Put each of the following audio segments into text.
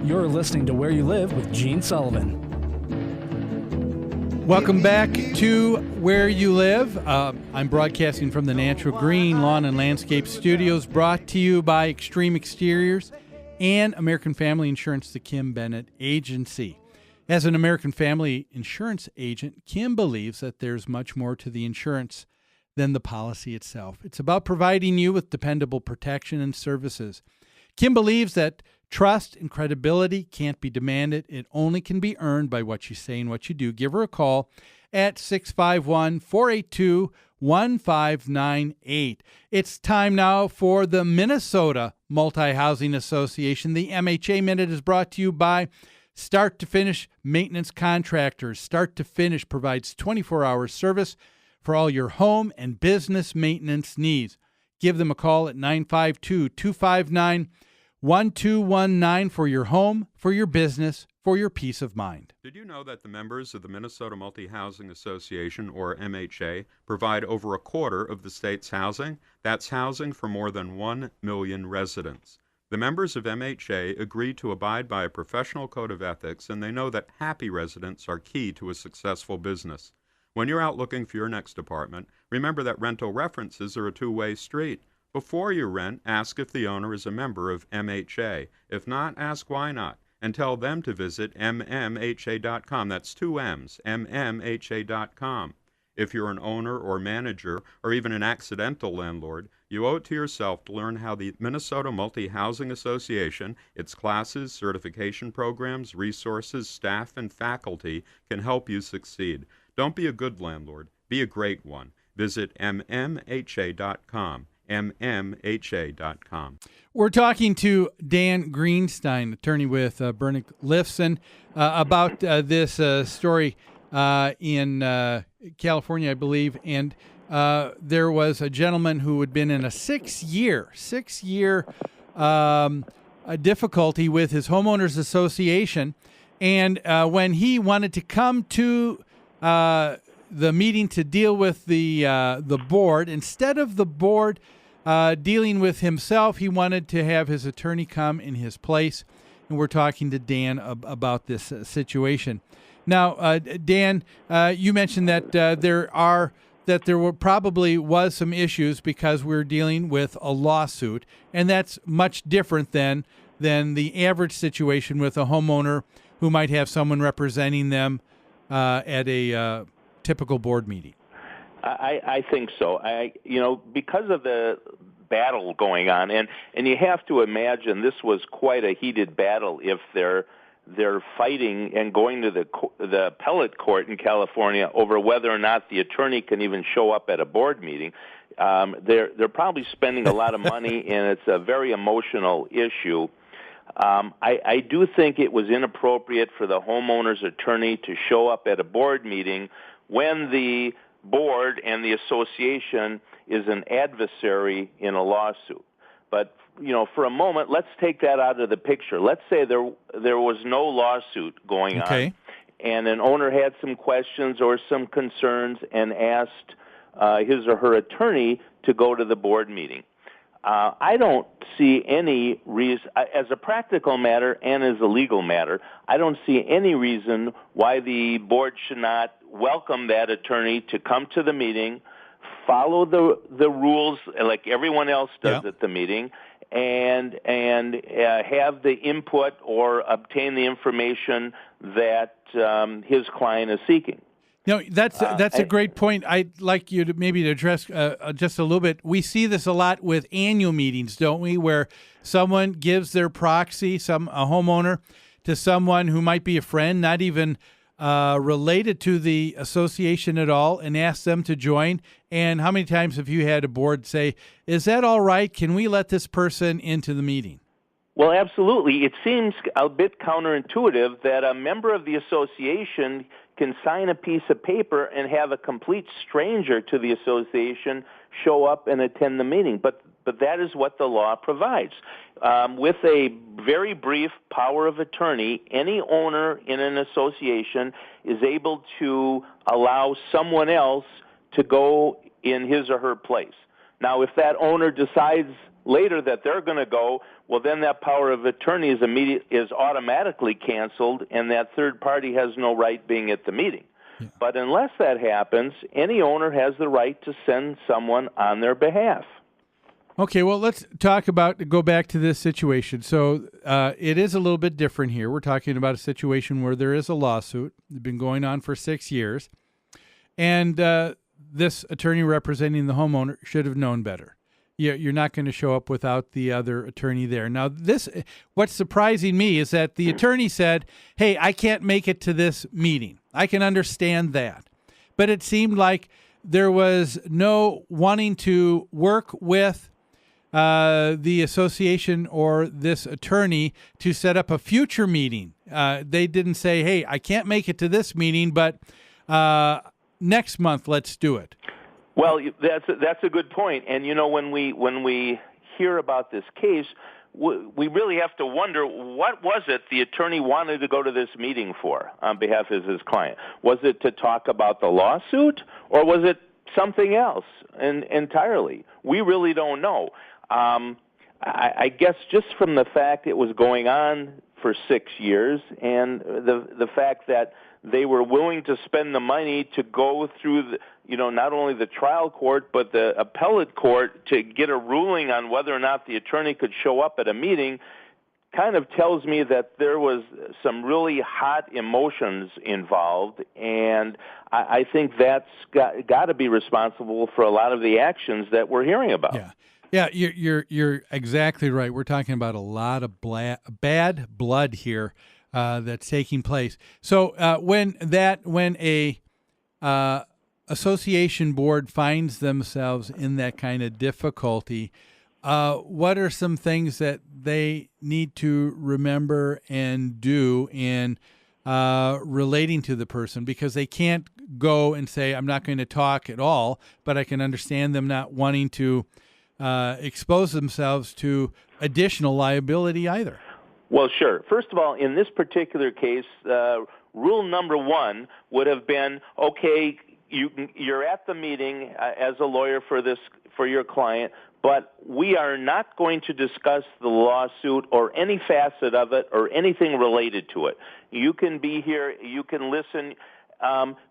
You're listening to Where You Live with Gene Sullivan. Welcome back to Where You Live. I'm broadcasting from the Natural Green Lawn and Landscape Studios, brought to you by Extreme Exteriors and American Family Insurance, the Kim Bennett Agency. As an American Family Insurance agent, Kim believes that there's much more to the insurance than the policy itself. It's about providing you with dependable protection and services. Kim believes that trust and credibility can't be demanded. It only can be earned by what you say and what you do. Give her a call at 651-482-1598. It's time now for the Minnesota Multi-Housing Association. The MHA Minute is brought to you by Start to Finish Maintenance Contractors. Start to Finish provides 24-hour service for all your home and business maintenance needs. Give them a call at 952-259-1219 for your home, for your business, for your peace of mind. Did you know that the members of the Minnesota Multi-Housing Association, or MHA, provide over a quarter of the state's housing? That's housing for more than 1 million residents. The members of MHA agree to abide by a professional code of ethics, and they know that happy residents are key to a successful business. When you're out looking for your next apartment, remember that rental references are a two-way street. Before you rent, ask if the owner is a member of MHA. If not, ask why not, and tell them to visit mmha.com. That's two M's, mmha.com. If you're an owner or manager or even an accidental landlord, you owe it to yourself to learn how the Minnesota Multi-Housing Association, its classes, certification programs, resources, staff, and faculty can help you succeed. Don't be a good landlord. Be a great one. Visit mmha.com. mmha.com. We're talking to Dan Greenstein, attorney with Bernick Lifson, about this story in California, I believe, and there was a gentleman who had been in a six-year difficulty with his homeowners association, and when he wanted to come to the meeting to deal with the board, instead of the board dealing with himself, he wanted to have his attorney come in his place, and we're talking to Dan about this situation. Now, Dan, you mentioned that there probably was some issues because we're dealing with a lawsuit, and that's much different than the average situation with a homeowner who might have someone representing them at a typical board meeting. I think so. Because of the battle going on, and you have to imagine this was quite a heated battle if they're fighting and going to the appellate court in California over whether or not the attorney can even show up at a board meeting. They're probably spending a lot of money, and it's a very emotional issue. I do think it was inappropriate for the homeowner's attorney to show up at a board meeting when the board and the association is an adversary in a lawsuit. But for a moment, let's take that out of the picture. Let's say there was no lawsuit going on, and an owner had some questions or some concerns and asked his or her attorney to go to the board meeting. I don't see any reason, as a practical matter and as a legal matter, I don't see any reason why the board should not welcome that attorney to come to the meeting, follow the rules like everyone else does at the meeting, and have the input or obtain the information that his client is seeking. No, that's a great point. I'd like you to maybe address just a little bit. We see this a lot with annual meetings, don't we, where someone gives their proxy, a homeowner, to someone who might be a friend, not even related to the association at all, and asks them to join. And how many times have you had a board say, is that all right? Can we let this person into the meeting? Well, absolutely. It seems a bit counterintuitive that a member of the association can sign a piece of paper and have a complete stranger to the association show up and attend the meeting. But that is what the law provides. With a very brief power of attorney, any owner in an association is able to allow someone else to go in his or her place. Now, if that owner decides later that they're going to go, well, then that power of attorney is automatically canceled, and that third party has no right being at the meeting. Yeah. But unless that happens, any owner has the right to send someone on their behalf. Okay, well, let's go back to this situation. So it is a little bit different here. We're talking about a situation where there is a lawsuit. It's been going on for 6 years. And this attorney representing the homeowner should have known better. You're not going to show up without the other attorney there. Now, what's surprising me is that the attorney said, hey, I can't make it to this meeting. I can understand that. But it seemed like there was no wanting to work with the association or this attorney to set up a future meeting. They didn't say, hey, I can't make it to this meeting, but next month let's do it. Well, that's a good point. And, when we hear about this case, we really have to wonder, what was it the attorney wanted to go to this meeting for on behalf of his client? Was it to talk about the lawsuit, or was it something else entirely? We really don't know. I guess just from the fact it was going on for 6 years, and the fact that they were willing to spend the money to go through not only the trial court but the appellate court to get a ruling on whether or not the attorney could show up at a meeting, kind of tells me that there was some really hot emotions involved, and I think that's got to be responsible for a lot of the actions that we're hearing about. Yeah, you're exactly right. We're talking about a lot of bad blood here that's taking place. So when a association board finds themselves in that kind of difficulty, what are some things that they need to remember and do in relating to the person? Because they can't go and say, I'm not going to talk at all, but I can understand them not wanting to expose themselves to additional liability either. Well, sure. First of all, in this particular case, rule number one would have been, okay, you're at the meeting as a lawyer for your client, but we are not going to discuss the lawsuit or any facet of it or anything related to it. You can be here, you can listen.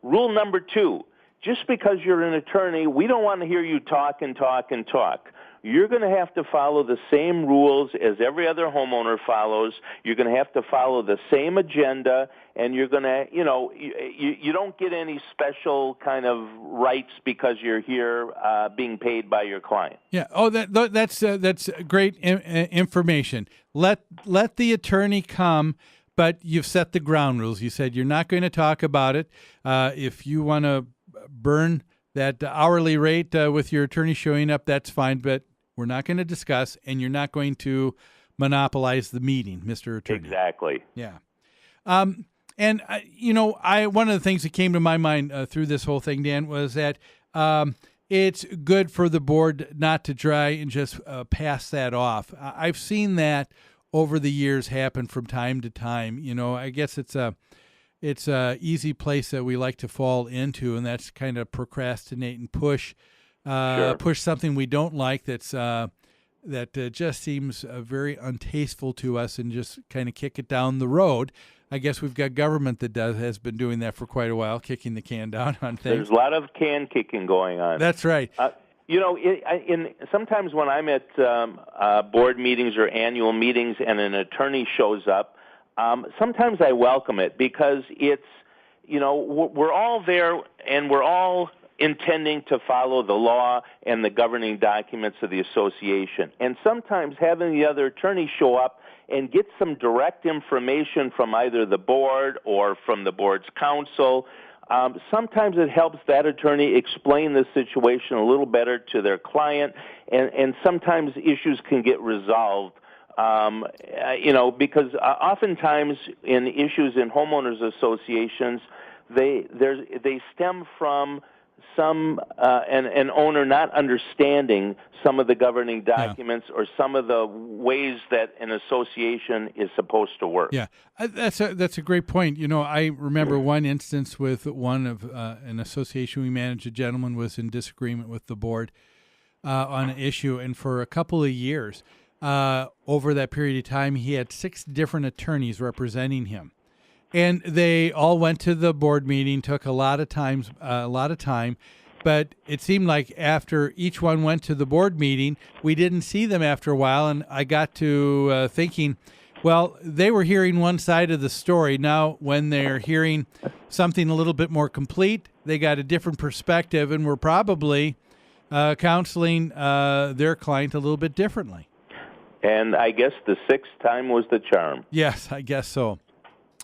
Rule number two, just because you're an attorney, we don't want to hear you talk and talk and talk. You're going to have to follow the same rules as every other homeowner follows. You're going to have to follow the same agenda, and you're going to, you don't get any special kind of rights because you're here being paid by your client. Yeah. Oh, that's great information. Let the attorney come, but you've set the ground rules. You said you're not going to talk about it. If you want to burn that hourly rate with your attorney showing up, that's fine, but we're not going to discuss, and you're not going to monopolize the meeting, Mr. Attorney. Exactly. Yeah. And one of the things that came to my mind through this whole thing, Dan, was that it's good for the board not to try and just pass that off. I've seen that over the years happen from time to time. I guess it's a easy place that we like to fall into, and that's kind of procrastinate and push something we don't like that just seems very untasteful to us, and just kind of kick it down the road. I guess we've got government that has been doing that for quite a while, kicking the can down on things. There's a lot of can kicking going on. That's right. Sometimes when I'm at board meetings or annual meetings and an attorney shows up, sometimes I welcome it, because it's, we're all there and we're all intending to follow the law and the governing documents of the association. And sometimes having the other attorney show up and get some direct information from either the board or from the board's counsel, sometimes it helps that attorney explain the situation a little better to their client, and sometimes issues can get resolved. Because oftentimes in issues in homeowners associations, they stem from an owner not understanding some of the governing documents or some of the ways that an association is supposed to work. Yeah, that's a great point. I remember one instance with one of an association we managed. A gentleman was in disagreement with the board on an issue, and for a couple of years, over that period of time, he had 6 different attorneys representing him. And they all went to the board meeting, took a lot of time, but it seemed like after each one went to the board meeting, we didn't see them after a while, and I got to thinking, well, they were hearing one side of the story. Now, when they're hearing something a little bit more complete, they got a different perspective, and we're probably counseling their client a little bit differently. And I guess the 6th time was the charm. Yes, I guess so.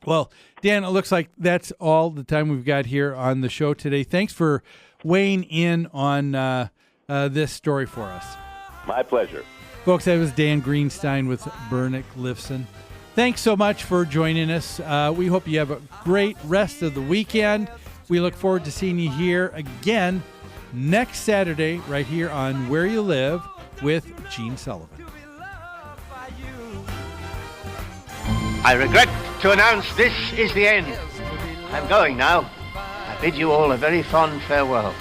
Well, Dan, it looks like that's all the time we've got here on the show today. Thanks for weighing in on this story for us. My pleasure. Folks, that was Dan Greenstein with Bernick Lifson. Thanks so much for joining us. We hope you have a great rest of the weekend. We look forward to seeing you here again next Saturday right here on Where You Live with Gene Sullivan. I regret to announce this is the end. I'm going now. I bid you all a very fond farewell.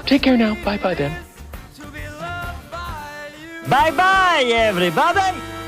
Take care now. Bye-bye then. Bye-bye, everybody.